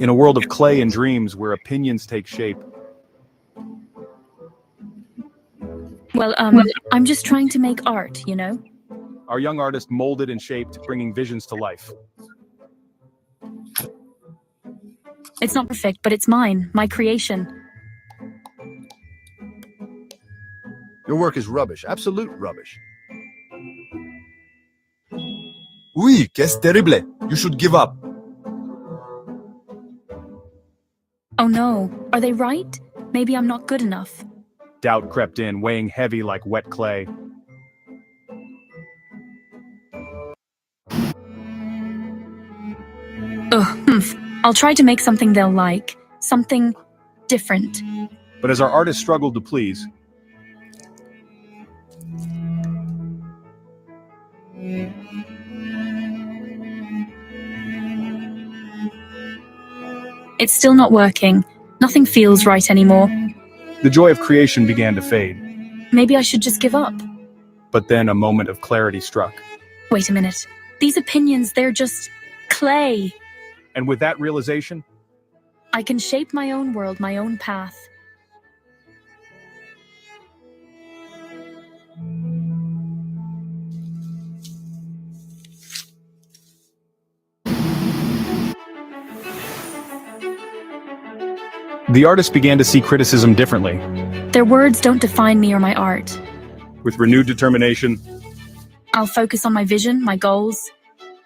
In a world of clay and dreams where opinions take shape, Well, I'm just trying to make art, you know? our young artist molded and shaped, bringing visions to life. It's not perfect, but it's mine, my creation. Your work is rubbish, absolute rubbish. Oui, qu'est-ce terrible. You should give up. Oh no, are they right? Maybe I'm not good enough. Doubt crept in, weighing heavy like wet clay. I'll try to make something they'll like. Something different. But as our artist struggled to please, It's still not working. Nothing feels right anymore. the joy of creation began to fade. Maybe I should just give up. But then a moment of clarity struck. Wait a minute. These opinions, they're just clay. And with that realization, I can shape my own world, my own path. the artist began to see criticism differently. Their words don't define me or my art. With renewed determination, I'll focus on my vision, my goals.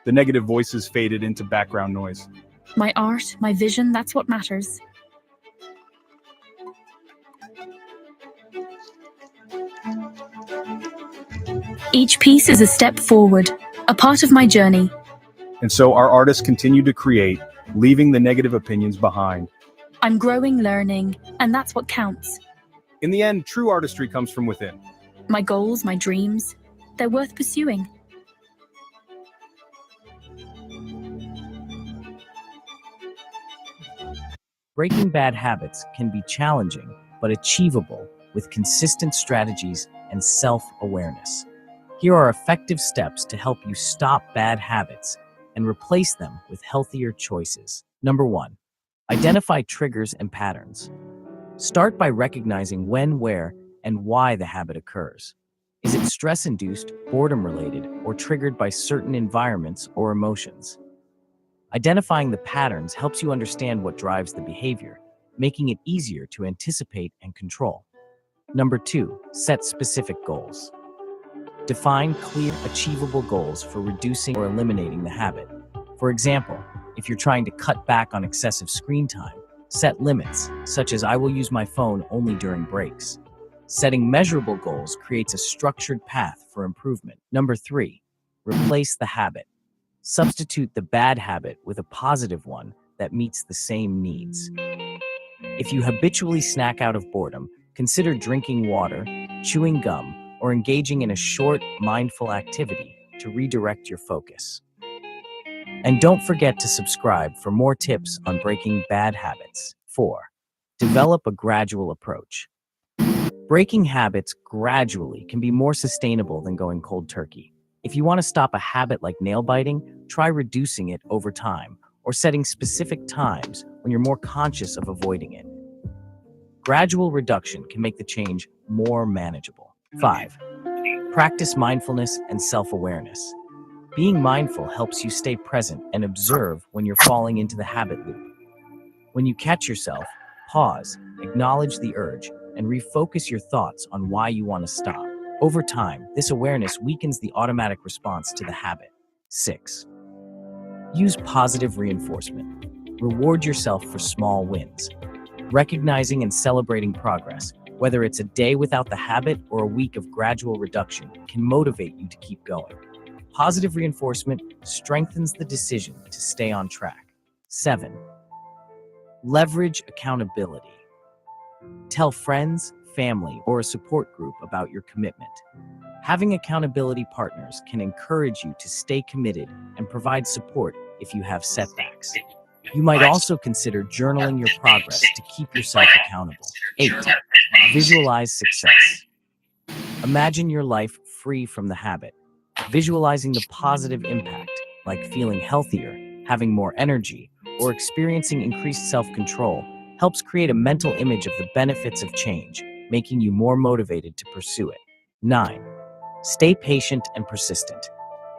the negative voices faded into background noise. My art, my vision, that's what matters. Each piece is a step forward, a part of my journey. And so our artist continued to create, leaving the negative opinions behind. I'm growing, learning, and that's what counts. In the end, true artistry comes from within. My goals, my dreams, they're worth pursuing. Breaking bad habits can be challenging, but achievable with consistent strategies and self-awareness. Here are effective steps to help you stop bad habits and replace them with healthier choices. Number 1, identify triggers and patterns. Start by recognizing when, where, and why the habit occurs. Is it stress-induced, boredom-related, or triggered by certain environments or emotions? Identifying the patterns helps you understand what drives the behavior, making it easier to anticipate and control. Number 2, set specific goals. Define clear, achievable goals for reducing or eliminating the habit. For example, if you're trying to cut back on excessive screen time, set limits, such as I will use my phone only during breaks. Setting measurable goals creates a structured path for improvement. Number 3, replace the habit. Substitute the bad habit with a positive one that meets the same needs. If you habitually snack out of boredom, consider drinking water, chewing gum, or engaging in a short, mindful activity to redirect your focus. And don't forget to subscribe for more tips on breaking bad habits. 4, develop a gradual approach. Breaking habits gradually can be more sustainable than going cold turkey. If you want to stop a habit like nail biting, try reducing it over time or setting specific times when you're more conscious of avoiding it. Gradual reduction can make the change more manageable. 5, practice mindfulness and self-awareness. Being mindful helps you stay present and observe when you're falling into the habit loop. When you catch yourself, pause, acknowledge the urge, and refocus your thoughts on why you want to stop. Over time, this awareness weakens the automatic response to the habit. 6, use positive reinforcement. Reward yourself for small wins. Recognizing and celebrating progress, whether it's a day without the habit or a week of gradual reduction, can motivate you to keep going. Positive reinforcement strengthens the decision to stay on track. 7, leverage accountability. Tell friends, family, or a support group about your commitment. Having accountability partners can encourage you to stay committed and provide support if you have setbacks. You might also consider journaling your progress to keep yourself accountable. 8, visualize success. Imagine your life free from the habit, visualizing the positive impact, like feeling healthier, having more energy, or experiencing increased self-control helps create a mental image of the benefits of change, making you more motivated to pursue it. 9. Stay patient and persistent.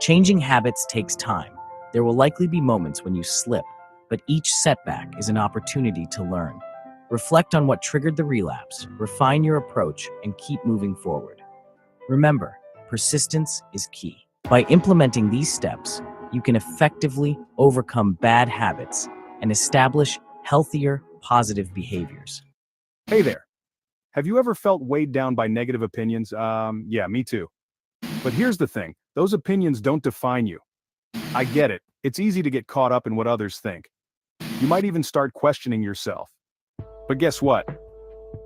Changing habits takes time. There will likely be moments when you slip, but each setback is an opportunity to learn. Reflect on what triggered the relapse, refine your approach, and keep moving forward. Remember, persistence is key. By implementing these steps, you can effectively overcome bad habits and establish healthier, positive behaviors. Hey there. Have you ever felt weighed down by negative opinions? Yeah, me too. But here's the thing, those opinions don't define you. I get it. It's easy to get caught up in what others think. You might even start questioning yourself. But guess what?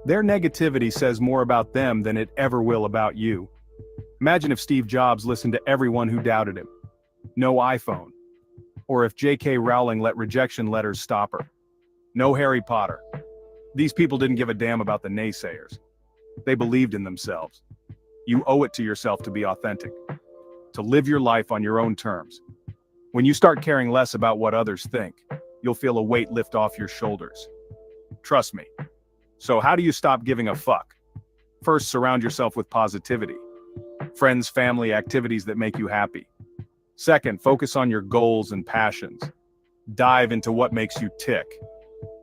Their negativity says more about them than it ever will about you. Imagine if Steve Jobs listened to everyone who doubted him. No iPhone. Or if J.K. Rowling let rejection letters stop her. No Harry Potter. These people didn't give a damn about the naysayers. They believed in themselves. You owe it to yourself to be authentic, to live your life on your own terms. When you start caring less about what others think, you'll feel a weight lift off your shoulders. Trust me. So how do you stop giving a fuck? First, surround yourself with positivity. Friends, family, activities that make you happy. Second, focus on your goals and passions. Dive into what makes you tick.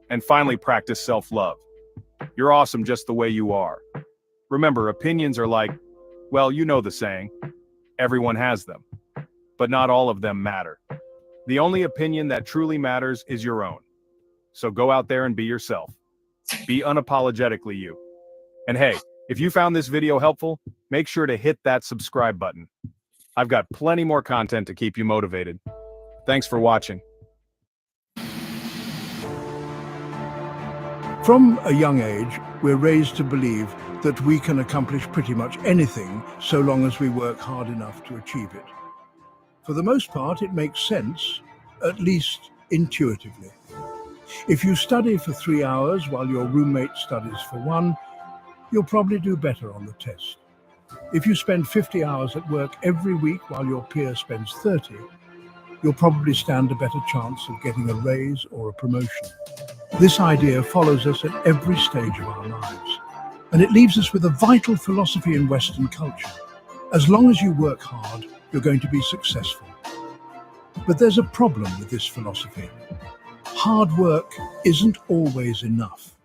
And finally, practice self-love. You're awesome just the way you are. Remember, opinions are like, well, you know the saying, everyone has them. But not all of them matter. The only opinion that truly matters is your own. So go out there and be yourself. Be unapologetically you. And hey, if you found this video helpful, make sure to hit that subscribe button. I've got plenty more content to keep you motivated. Thanks for watching. From a young age, we're raised to believe that we can accomplish pretty much anything so long as we work hard enough to achieve it. For the most part, it makes sense, at least intuitively. If you study for 3 hours while your roommate studies for 1, you'll probably do better on the test. If you spend 50 hours at work every week while your peer spends 30, you'll probably stand a better chance of getting a raise or a promotion. This idea follows us at every stage of our lives, and it leaves us with a vital philosophy in Western culture. As long as you work hard, you're going to be successful. But there's a problem with this philosophy. Hard work isn't always enough.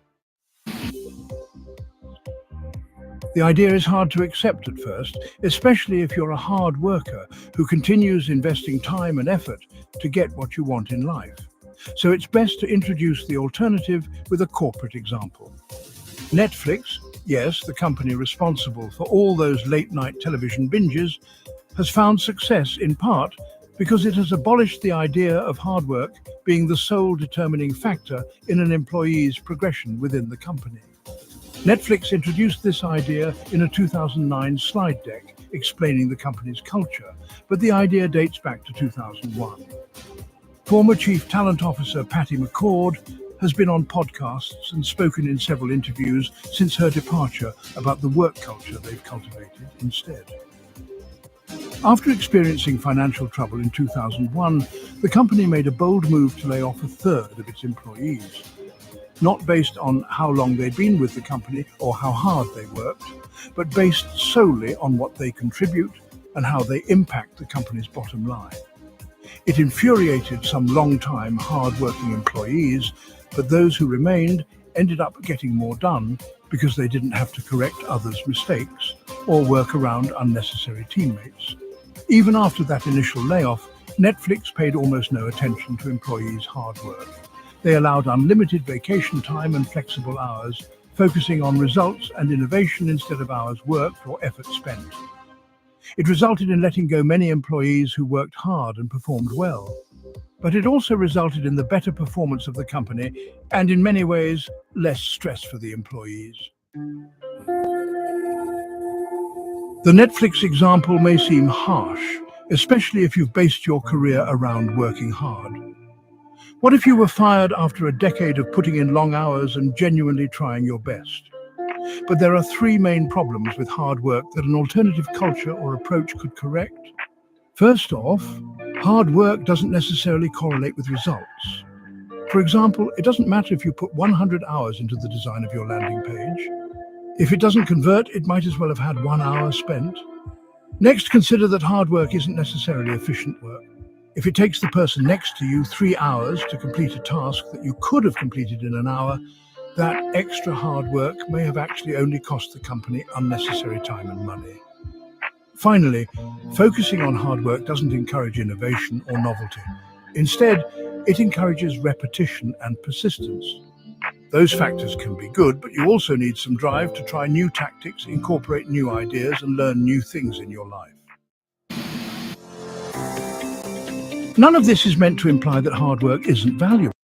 The idea is hard to accept at first, especially if you're a hard worker who continues investing time and effort to get what you want in life. So it's best to introduce the alternative with a corporate example. Netflix, yes, the company responsible for all those late-night television binges, has found success in part because it has abolished the idea of hard work being the sole determining factor in an employee's progression within the company. Netflix introduced this idea in a 2009 slide deck explaining the company's culture, but the idea dates back to 2001. Former Chief Talent Officer Patty McCord has been on podcasts and spoken in several interviews since her departure about the work culture they've cultivated instead. After experiencing financial trouble in 2001, the company made a bold move to lay off a third of its employees. Not based on how long they'd been with the company or how hard they worked, but based solely on what they contribute and how they impact the company's bottom line. It infuriated some long-time, hard-working employees, but those who remained ended up getting more done because they didn't have to correct others' mistakes or work around unnecessary teammates. Even after that initial layoff, Netflix paid almost no attention to employees' hard work. They allowed unlimited vacation time and flexible hours, focusing on results and innovation instead of hours worked or effort spent. It resulted in letting go many employees who worked hard and performed well. But it also resulted in the better performance of the company and, in many ways, less stress for the employees. The Netflix example may seem harsh, especially if you've based your career around working hard. What if you were fired after a decade of putting in long hours and genuinely trying your best? But there are 3 main problems with hard work that an alternative culture or approach could correct. First off, hard work doesn't necessarily correlate with results. For example, it doesn't matter if you put 100 hours into the design of your landing page. If it doesn't convert, it might as well have had 1 hour spent. Next, consider that hard work isn't necessarily efficient work. If it takes the person next to you 3 hours to complete a task that you could have completed in an hour, that extra hard work may have actually only cost the company unnecessary time and money. Finally, focusing on hard work doesn't encourage innovation or novelty. Instead, it encourages repetition and persistence. Those factors can be good, but you also need some drive to try new tactics, incorporate new ideas, and learn new things in your life. None of this is meant to imply that hard work isn't valuable.